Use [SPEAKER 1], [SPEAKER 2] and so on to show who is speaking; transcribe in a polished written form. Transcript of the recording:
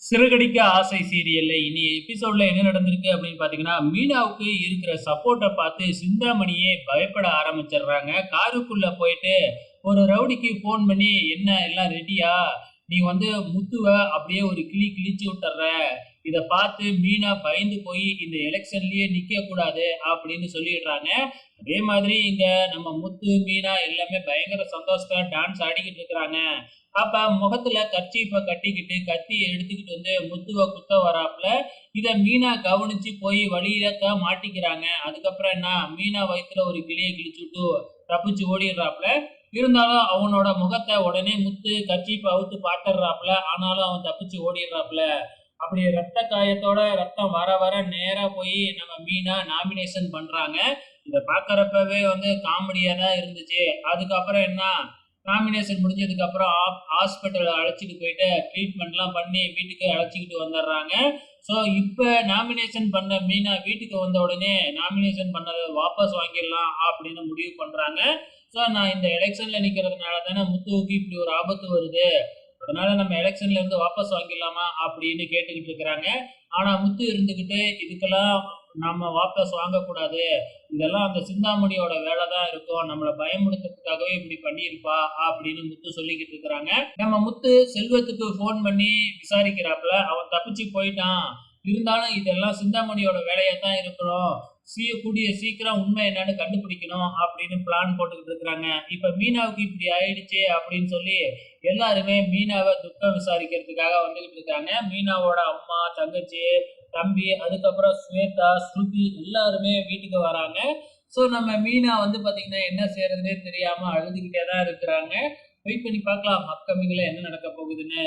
[SPEAKER 1] சிறகடிக்க ஆசை சீரியல்ல இனி எபிசோட்ல என்ன நடந்திருக்கு அப்படின்னு பாத்தீங்கன்னா, மீனாவுக்கு இருக்கிற சப்போர்ட்ட பார்த்து சிந்தாமணியே பயப்பட ஆரம்பிச்சிடுறாங்க. காருக்குள்ள போயிட்டு ஒரு ரவுடிக்கு ஃபோன் பண்ணி, "என்ன எல்லாம் ரெடியா? நீ வந்து முத்துவ அப்படியே ஒரு கிழி கிழிச்சு விட்டுர்ற. இத பார்த்து மீனா பயந்து போய் இந்த எலெக்ஷன்லயே நிக்கக்கூடாது" அப்படின்னு சொல்லிடுறாங்க. அதே மாதிரி இங்க நம்ம முத்து, மீனா எல்லாமே பயங்கர சந்தோஷத்துல டான்ஸ் ஆடிக்கிட்டு இருக்கிறாங்க. அப்ப முகத்துல கர்ச்சீஃப கட்டிக்கிட்டு கத்திய எடுத்துக்கிட்டு வந்து முத்துவ குத்த வராப்புல. இத மீனா கவனிச்சு போய் வழியிலக்க மாட்டிக்கிறாங்க. அதுக்கப்புறம் என்ன, மீனா வயித்துல ஒரு கிளிய கிழிச்சுட்டு தப்பிச்சு ஓடிடுறாப்புல. இருந்தாலும் அவனோட முகத்த உடனே முத்து கர்ச்சீஃப அவுத்து பாத்துடுறாப்புல. ஆனாலும் அவன் தப்பிச்சு ஓடிடுறாப்புல. அப்படி ரத்த காயத்தோட ரத்தம் வர வர நேரா போய் நம்ம மீனா நாமினேஷன் பண்றாங்க. இத பாக்குறப்பவே வந்து காமெடியா தான் இருந்துச்சு. அதுக்கப்புறம் என்ன, நாமினேஷன் முடிஞ்சதுக்கு அப்புறம் ஹாஸ்பிட்டல் அழைச்சிட்டு போயிட்டு ட்ரீட்மெண்ட்லாம் பண்ணி வீட்டுக்கு அழைச்சிக்கிட்டு வந்துடுறாங்க. ஸோ இப்போ நாமினேஷன் பண்ண மீனா வீட்டுக்கு வந்த உடனே நாமினேஷன் பண்ணதை வாபஸ் வாங்கிடலாம் அப்படின்னு முடிவு பண்றாங்க. ஸோ நான் இந்த எலெக்ஷன்ல நிக்கிறதுனால தானே முத்துவுக்கு இப்படி ஒரு ஆபத்து வருது, அதனால நம்ம எலெக்ஷன்ல இருந்து வாபஸ் வாங்கிடலாமா அப்படின்னு கேட்டுக்கிட்டு இருக்கிறாங்க. ஆனா முத்து இருந்துகிட்டு, இதுக்கெல்லாம் நம்ம வாபஸ் வாங்கக்கூடாது, இதெல்லாம் அந்த சிந்தாமணியோட வேலை தான் இருக்கும், நம்மளை பயமுறுத்துறதுக்காகவே இப்படி பண்ணியிருப்பா அப்படின்னு முத்து சொல்லிக்கிட்டு இருக்கிறாங்க. நம்ம முத்து செல்வத்துக்கு ஃபோன் பண்ணி விசாரிக்கிறாப்புல. அவன் தப்பிச்சு போயிட்டான், இருந்தாலும் இதெல்லாம் சிந்தாமணியோட வேலையா தான் இருக்கிறோம், கூடிய சீக்கிரம் உண்மை என்னன்னு கண்டுபிடிக்கணும் அப்படின்னு பிளான் போட்டுக்கிட்டு இருக்கிறாங்க. இப்ப மீனாவுக்கு இப்படி ஆயிடுச்சு அப்படின்னு சொல்லி எல்லாருமே மீனாவை துக்கம் விசாரிக்கிறதுக்காக வந்துகிட்டு இருக்காங்க. மீனாவோட அம்மா, தங்கச்சி, தம்பி, அதுக்கப்புறம் ஸ்வேதா, ஸ்ருதி எல்லாருமே வீட்டுக்கு வராங்க. ஸோ நம்ம மீனா வந்து பாத்தீங்கன்னா என்ன செய்யறதுனே தெரியாம அழுதுகிட்டே தான் இருக்கிறாங்க. வெயிட் பண்ணி பார்க்கலாம் அப்கமிங்ல என்ன நடக்க போகுதுன்னு.